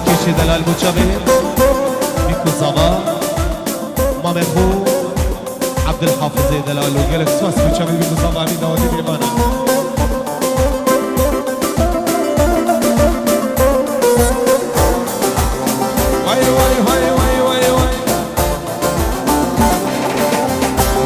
کشی دلال بوچاوه بیکو زاوا مام خو عبدالحافظ دلال و گلک سواس بوچاوه بیکو زاوا همین داودی بیمانه وای وای وای وای وای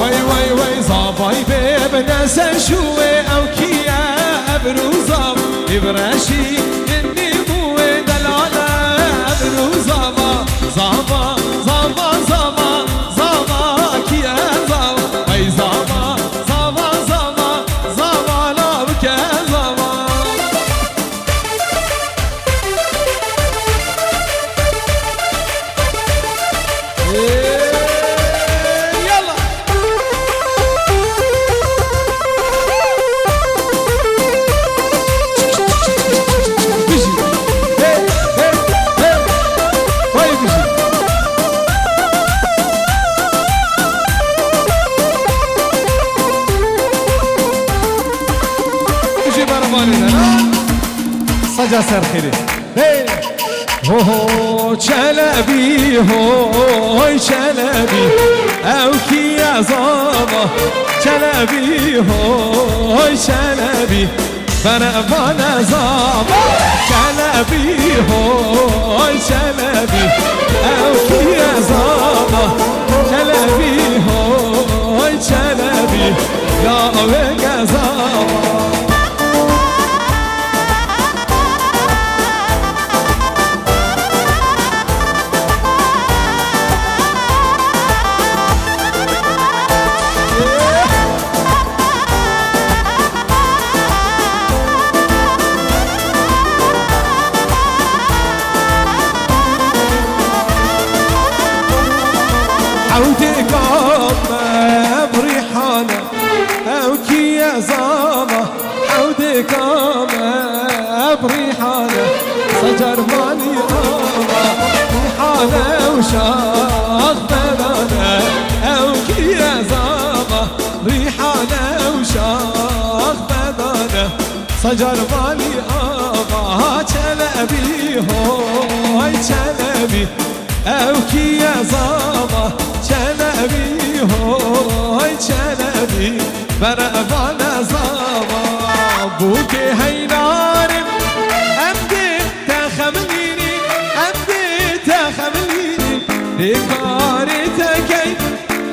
وای وای وای زاوای ببنسن شوه او کیا ابروزام ابراشی زاما زاما زاما زاما کیه زاما ای زاما زاما زاما زاما لام که زاما یلا بیشی وای بیشی سجا سر خیلی هو هو چلبی هوی چلبی او کی زاما چلبی هوی چلبی برمان زاما چلبی هوی چلبی او کی زاما چلبی هوی چلبی یا اوه زاما عودك عم بريحانة أو كي زاما عودك عم بريحانة صجر ماني ريحانة وشاخ بنانا أو كي زاما ريحانة وشاخ بنانا صجر ماني چلبي هوي چلبي او کی زاما چلبی هوی چلبی برمان زاما بوک حیرانم امدی تخملینی امدی تخملینی بیکاری تکی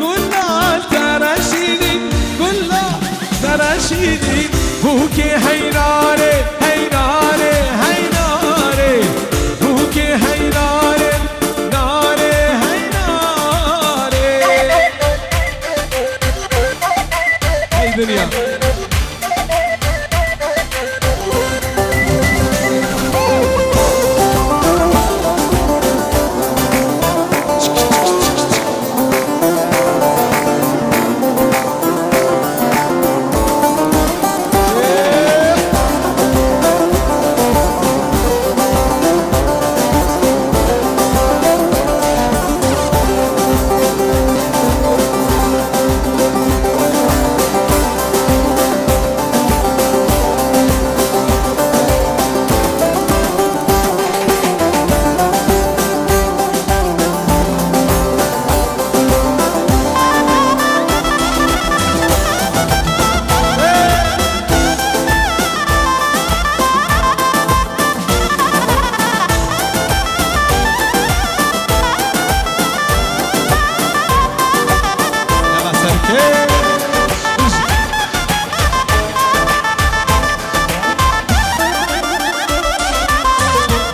گلال ترشیدی گلال ترشیدی بوک حیرانه حیرانه حیرانه بوک حیرانه الدنيا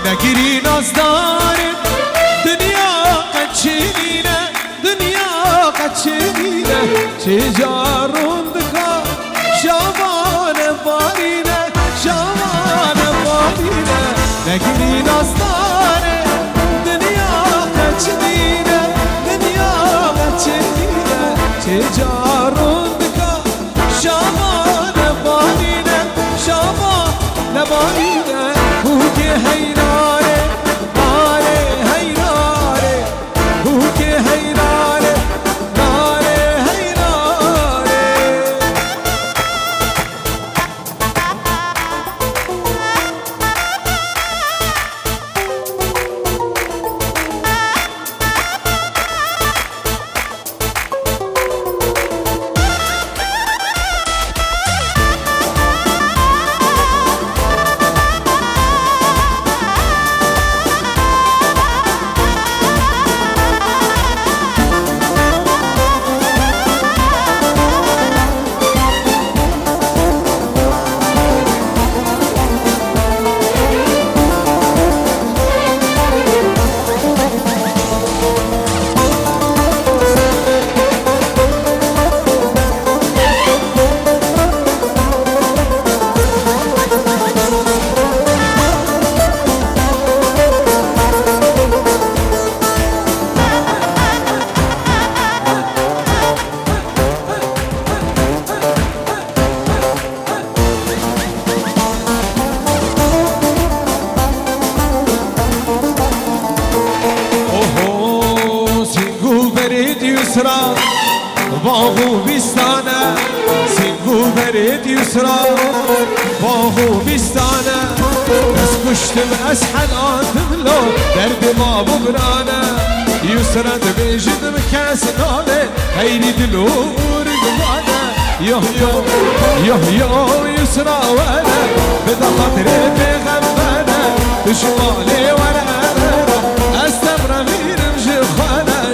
نگیری نازدارم دنیا قچینینه دنیا قچینینه چه جارون دکا شامان بارینه شامان بارینه نگیری نازدارم دنیا قچینینه دنیا قچینینه چه جارون دکا شامان بارینه شامان بارینه بوک حیرانه ناره حیرانه بوک حیرانه ناره حیرانه يسرى باغو بستانه سنگو برید يسرى باغو بستانه از کشتم از حناتم لو درد ما ببرانه يسرى دبیجدم کس ناله غیری دلو رگمانه یه يسرى ولا بدا خاطر پیغمبره دشمالی ولا استبرا میرم جخانه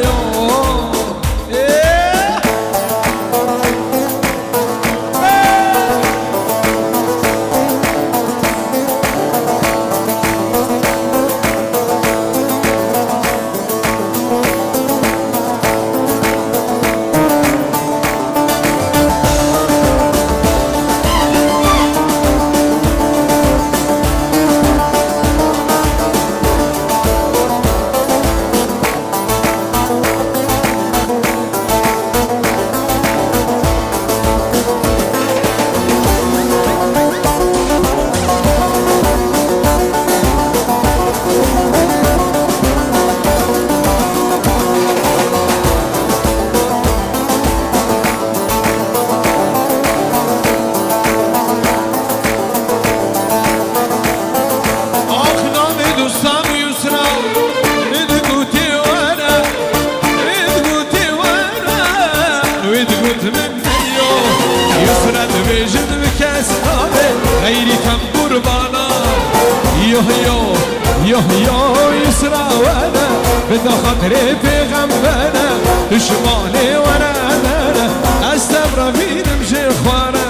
يسرى وانا بدا خاطري پیغمبره دشماني وانا انا استبرا في نمشي خوانا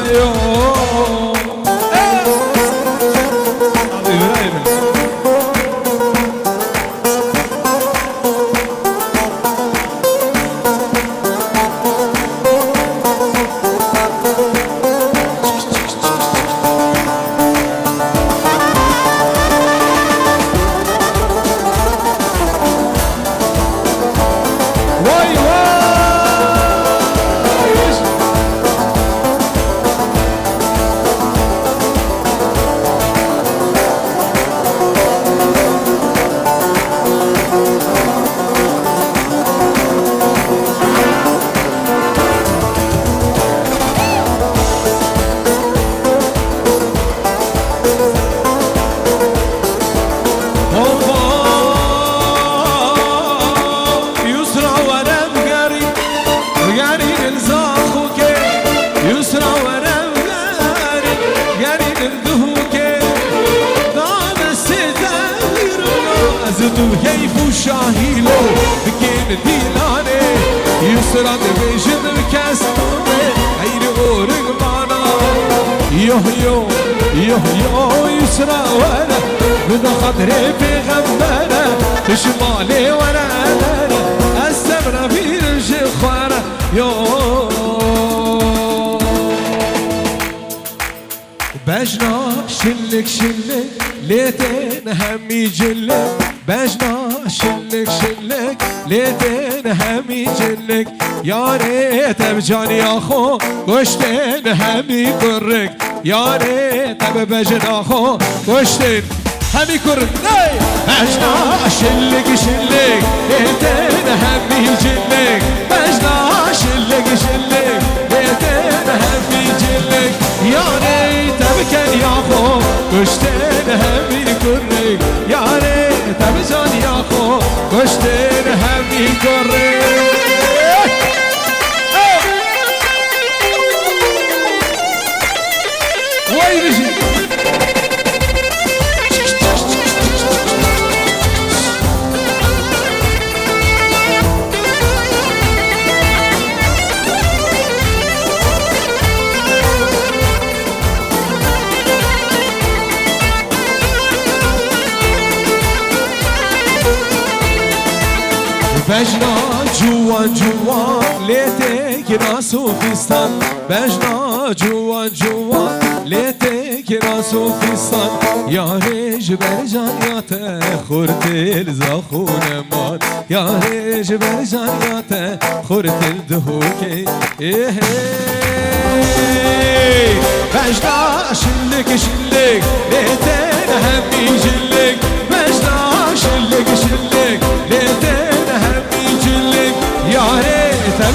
شاهيلو بكين ديلاني يسرى دبيجد بكاستوني عيني غورق معنا يوه يسرى وانا بدا خاطري بغمبانا تشمالي وانا انا استمرا في رمشي خوانا بجنا شلك ليتين همي جلك بجنا شلك ليتين همي جلك يا ريت بجاني اخو گشتين همي كرك يا ريت بجنا اخو گشتين همي كرك بجنا شلك ليتين همي جلك بجنا شلك ليتين همي جلك يا ريت بكن يا اخو گشتين همي كرك يا ريت بجاني اخو گشتين همي كرك وای بشی بجنا جوان ليتك راسو فستان بجنا جوان ليتك راسو فستان يا ريج برجان يا تخورت الزخون مان يا ريج برجان يا تخورت الدهوكي بجنا شلك ليتين همي جلك بجنا شلك ليتين همي جلك يا ريت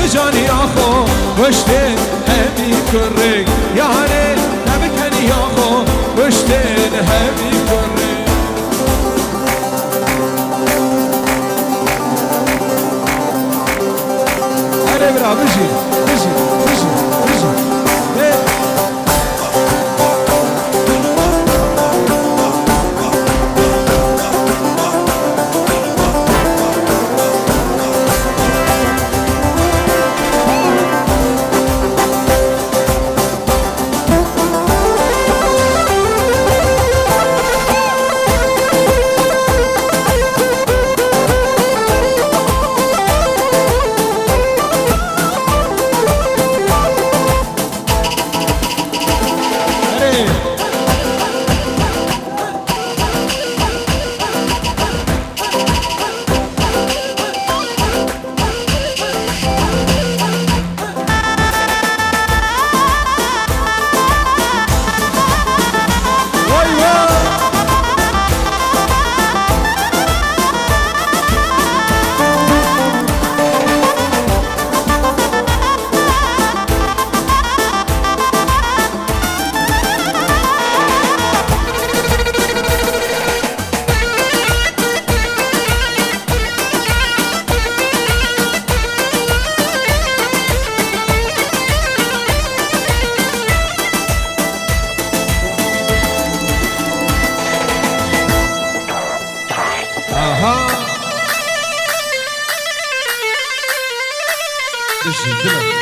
بشي دلم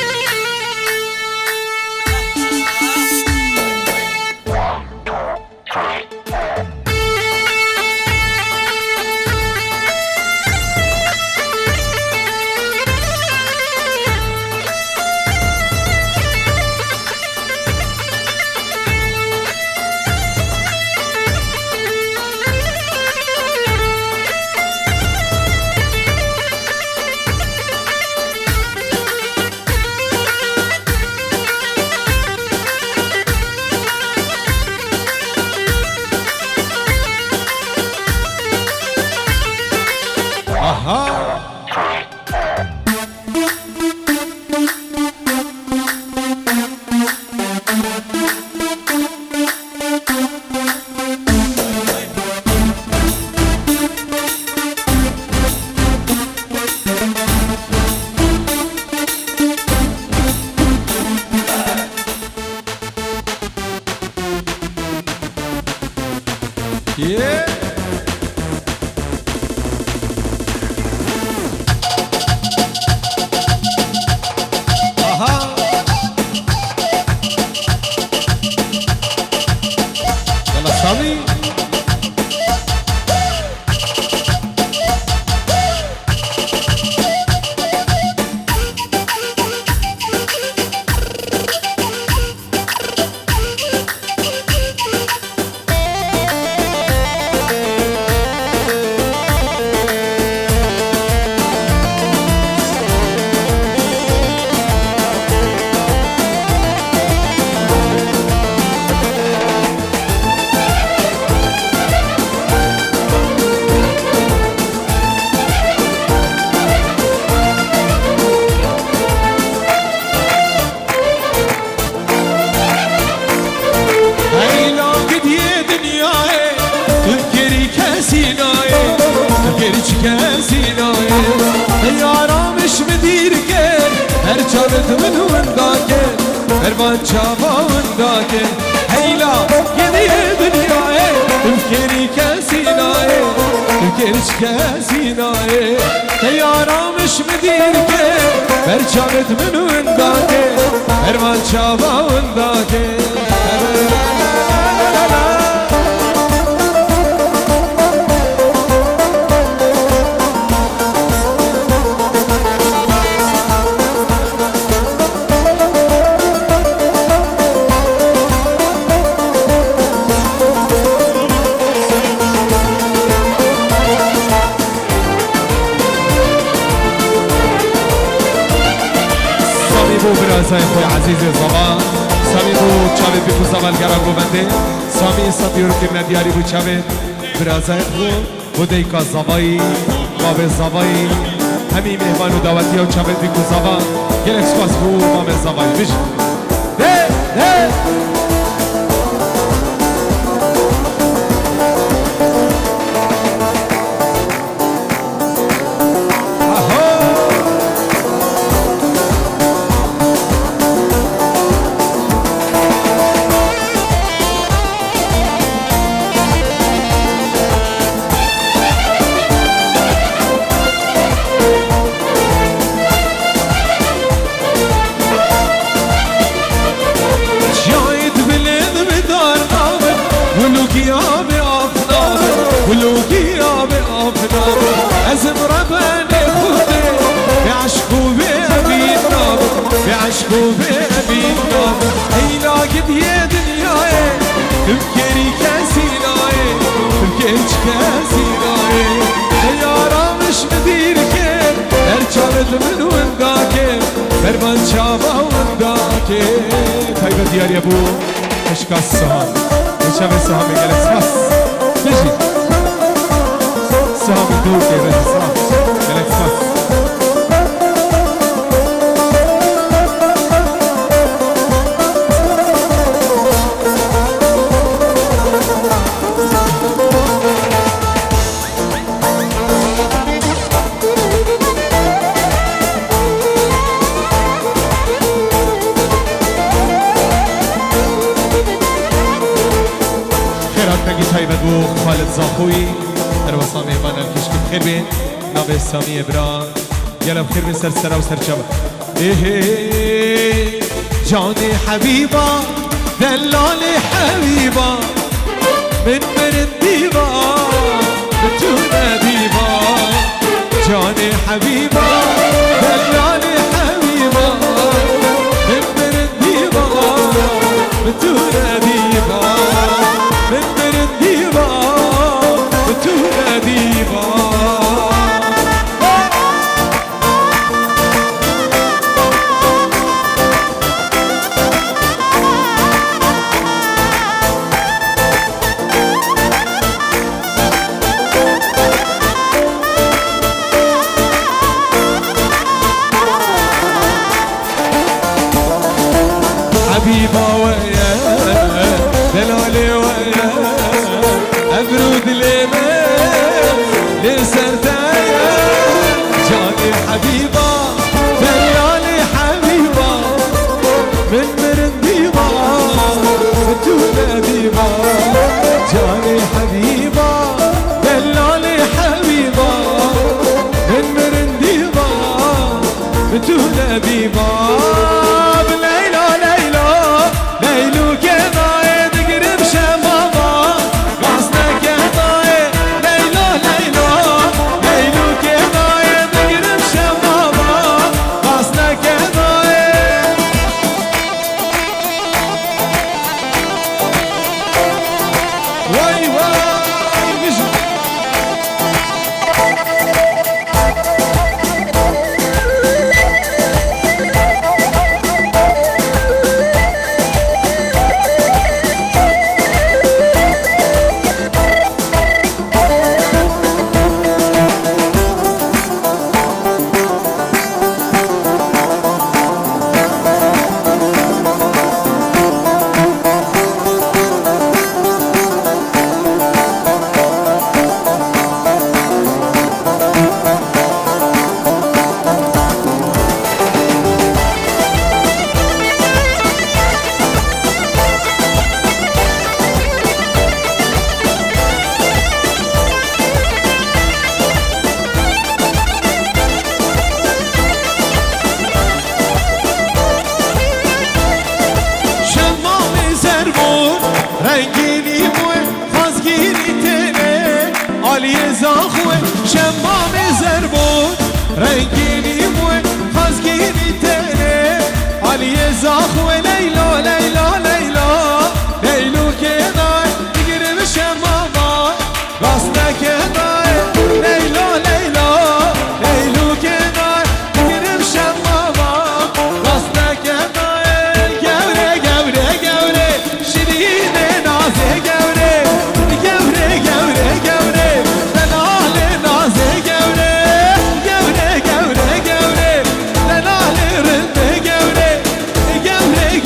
بودی که زوایی باب زوایی همین مهمان و دعوتی و چابت بیکو زوا گلک سپاس بو باب زوایی بش ده ده دیاری ابو اشکال سهام نشم سهام گلک سپاس بشی سهام دور که رجی سهام گلک سپاس خالد زاخوی در وسام ایمان الکشک خیر بین نام سامی ابران یلم خیر بین سر سر و سر چم إيه جاني حبيبة دلالي حبيبة من الديبة بتونا ديبة جاني حبيبة دلالي حبيبة من الديبة بتونا ديبة من الديبة بتونا ديبة حبيبة ويا دلالي ويا أبرد ليلة لسردايا جاني حبيبة دلالي حبيبة من مرنديبة بتونا ديبة جاني حبيبة دلالي حبيبة من مرنديبة بتونا ديبة ليلو كذا تقرب شمامة غصنا كذا ليلو ليلو كذا تقرب شمامة غصنا كذا واي واي نجم رنگینی موی خازگیری تنه آلی زاخوه شمام زربون رنگینی موی خازگیری تنه آلی زاخوه لیلا لیلا لیلا لیلو که دای بگیرم شماما راست که دای لیلا لیلا لیلو که دای بگیرم شماما راست که دای گوره گوره گوره شیرینه نازه گوره گوره گوره گوره دلال نازه گوره گوره گوره گوره دلال رنده گوره گوره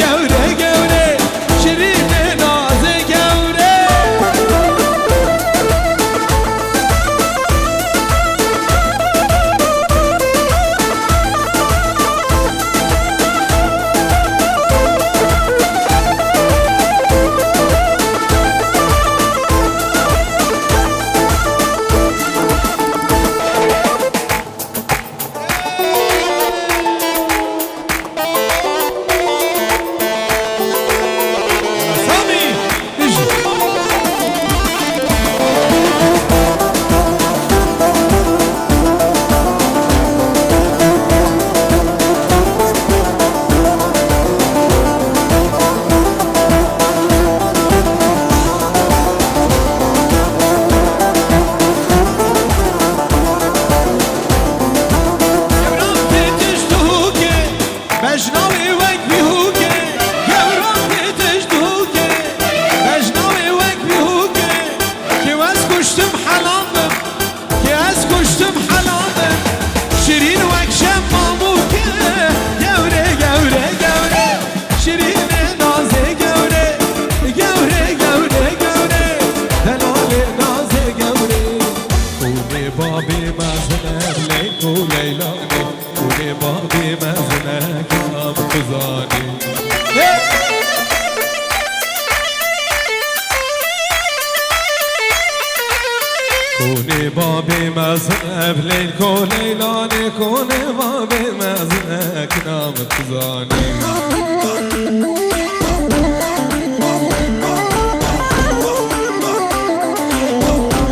كوني بابي مزنب ليل كون ليلاني كوني بابي مزنب كنام تزاني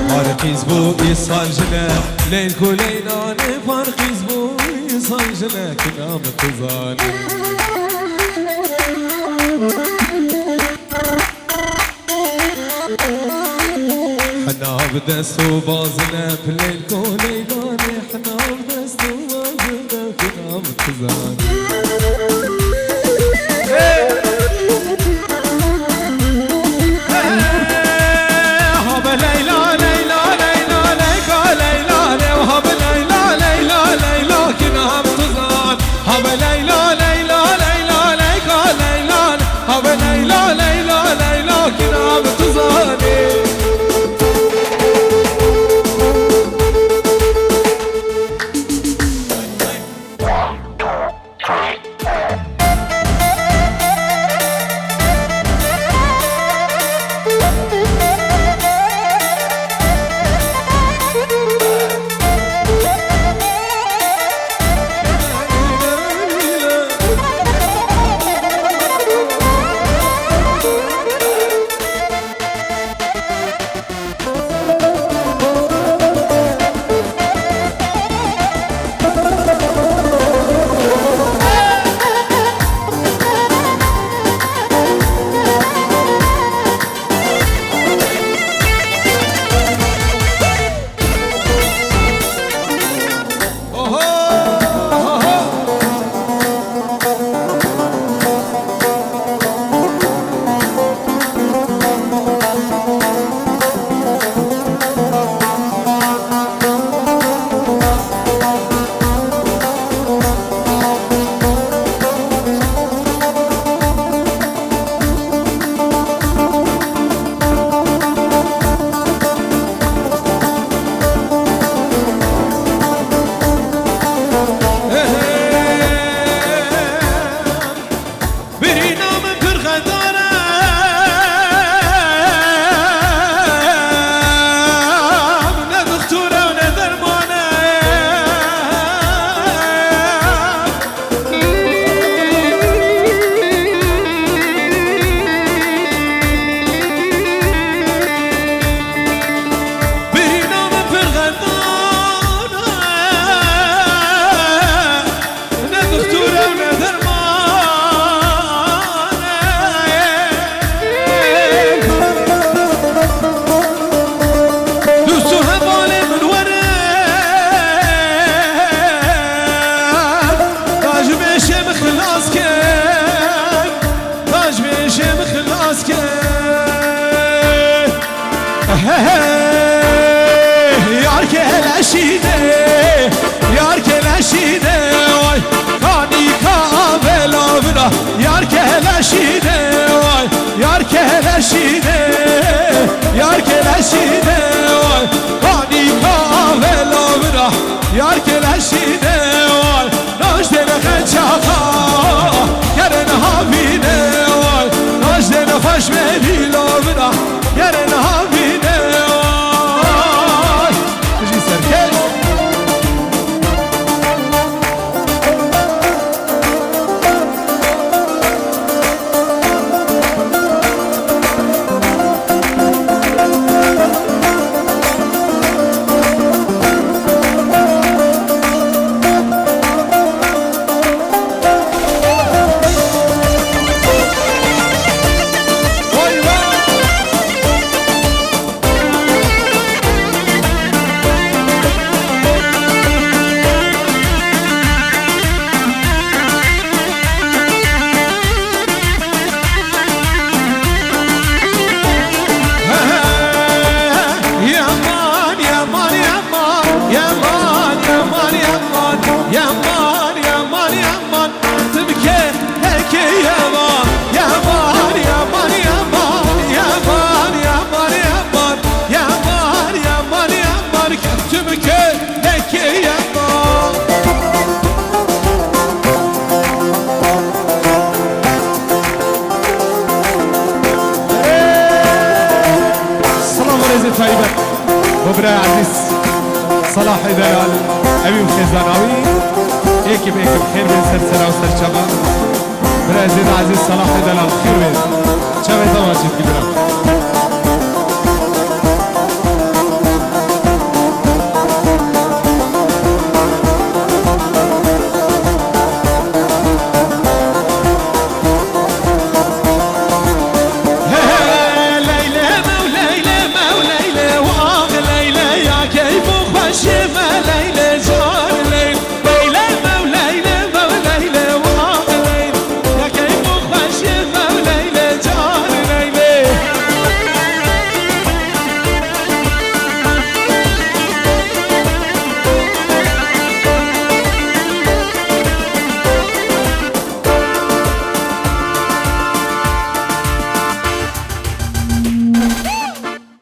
فارقيز بو إيصال جنة ليل كون ليلاني فارقيز بو إيصال جنة كنام تزاني حنا بدست وبازنا بليل كوليلاني حنا بدست وبازنا كنا متزاني هب ليلى ليلى ليلى ليلى ليلى وهب ليلى ليلى ليلى كنا متزان هب ليلى ليلى ليلى ليلى ليلى هب ليلى ليلى ليلى كنا متزاني Yar keleşine, yar keleşine, vay kani kabelavına. Yar keleşine, vay yar keleşine, yar keleşine, vay kani kabelavına. Yar keleşine, vay najdene xençaka, geren havine, vay najdene faşmeli lavına, geren havine. Yaman yaman yaman tübke heki yaman yaman yaman yaman yaman yaman yaman yaman yaman yaman tübke heki yaman. Selam aleyküm Tayyip. برای عزیز صلاح دلال أبي خزاناوي هيك بخير بين سلسلة وسرشبة برای عزیز صلاح دلال خير بين شبه تواجد كبيرة